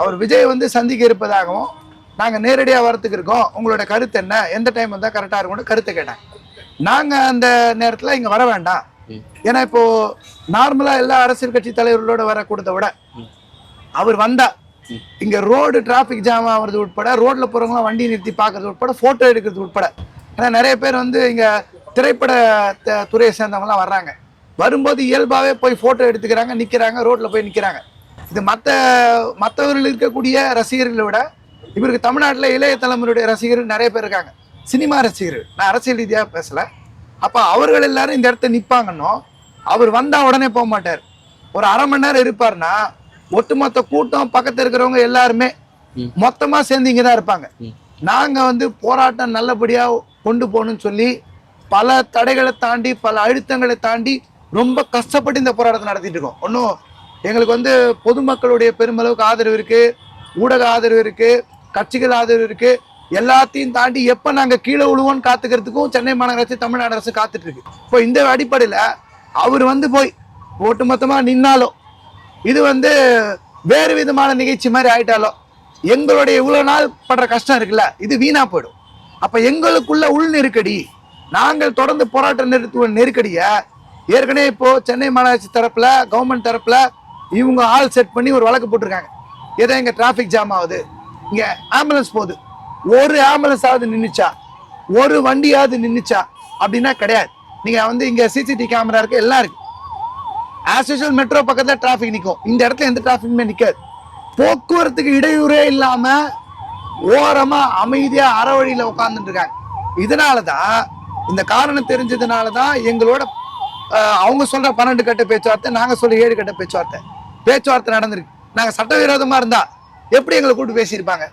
அவர் விஜய் வந்து சந்திக்க இருப்பதாகவும் நாங்கள் நேரடியாக வரத்துக்கு இருக்கோம், உங்களோட கருத்து என்ன, எந்த டைம் வந்தால் கரெக்டாக இருக்கும்னு கருத்தை கேட்டேன். நாங்கள் அந்த நேரத்தில் இங்கே வர வேண்டாம், ஏன்னா இப்போ நார்மலாக எல்லா அரசியல் கட்சி தலைவர்களோட வர கூட்டத்தை விட அவர் வந்தா இங்கே ரோடு டிராஃபிக் ஜாம் ஆகிறது உட்பட, ரோட்டில் போகிறவங்களாம் வண்டி நிறுத்தி பார்க்கறது உட்பட, ஃபோட்டோ எடுக்கிறது உட்பட. ஏன்னா நிறைய பேர் வந்து இங்கே திரைப்பட துறையை சேர்ந்தவங்கலாம் வர்றாங்க, வரும்போது இயல்பாகவே போய் ஃபோட்டோ எடுத்துக்கிறாங்க, நிற்கிறாங்க, ரோட்டில் போய் நிற்கிறாங்க. இது மற்றவர்கள் இருக்கக்கூடிய ரசிகர்களை விட இவருக்கு தமிழ்நாட்டில் இளைய தலைமுறையுடைய ரசிகர்கள் நிறைய பேர் இருக்காங்க, சினிமா ரசிகர்கள். நான் அரசியல் ரீதியாக பேசலை. அப்போ அவர்கள் எல்லாரும் இந்த இடத்த நிற்பாங்கன்னோ, அவர் வந்தால் உடனே போக மாட்டார், ஒரு அரை மணி நேரம் இருப்பார்னா ஒட்டுமொத்த கூட்டம் பக்கத்தில் இருக்கிறவங்க எல்லாருமே மொத்தமாக சேர்ந்து இங்கே தான் இருப்பாங்க. நாங்கள் வந்து போராட்டம் நல்லபடியாக கொண்டு போகணும்னு சொல்லி பல தடைகளை தாண்டி, பல அழுத்தங்களை தாண்டி ரொம்ப கஷ்டப்பட்டு இந்த போராட்டத்தை நடத்திட்டு இருக்கோம். ஒன்றும் எங்களுக்கு வந்து பொதுமக்களுடைய பெருமளவுக்கு ஆதரவு இருக்குது, ஊடக ஆதரவு இருக்குது, கட்சிகள் ஆதரவு இருக்குது. எல்லாத்தையும் தாண்டி எப்போ நாங்கள் கீழே விழுவோன்னு காத்துக்கிறதுக்கும் சென்னை மாநகராட்சி, தமிழ்நாடு அரசு காத்துட்டு இருக்கு. இப்போ இந்த அடிப்படையில் அவர் வந்து போய் ஒட்டுமொத்தமாக நின்னாலும், இது வந்து வேறு விதமான நிகழ்ச்சி மாதிரி ஆயிட்டாலும், எங்களுடைய இவ்வளோ நாள் படுற கஷ்டம் இருக்குல்ல, இது வீணா போயிடும். அப்போ எங்களுக்குள்ள உள் நெருக்கடி, நாங்கள் தொடர்ந்து போராட்டம் நிறுத்துவ நெருக்கடியை ஏற்கனவே இப்போ சென்னை மாநகராட்சி தரப்புல, கவர்மெண்ட் தரப்புல இவங்க ஆள் செட் பண்ணி ஒரு வழக்கு போட்டிருக்காங்க. ஏதோ இங்கே டிராஃபிக் ஜாம் ஆகுது, இங்கே ஆம்புலன்ஸ் போகுது, ஒரு ஆம்புலன்ஸாவது நின்றுச்சா, ஒரு வண்டியாவது நின்றுச்சா அப்படின்னா கிடையாது. நீங்கள் வந்து இங்கே சிசிடிவி கேமரா இருக்கு, எல்லாம் இருக்கு. ஆஸ் யூஷுவல் மெட்ரோ பக்கத்தில் டிராஃபிக் நிற்கும், இந்த இடத்துல எந்த டிராஃபிக்குமே நிற்காது. போக்குவரத்துக்கு இடையூறே இல்லாமல் ஓரமாக அமைதியாக அறவழியில் உட்காந்துட்டு இருக்காங்க. இதனால தான், இந்த காரணம் தெரிஞ்சதுனால தான் எங்களோட அவங்க சொல்ற 12 கட்ட பேச்சுவார்த்தை, நாங்கள் சொல்ற 7 கட்ட பேச்சுவார்த்தை நடந்திருக்கு. நாங்கள் சட்டவிரோதமாக இருந்தால் எப்படி எங்களை கூப்பிட்டு பேசியிருப்பாங்க?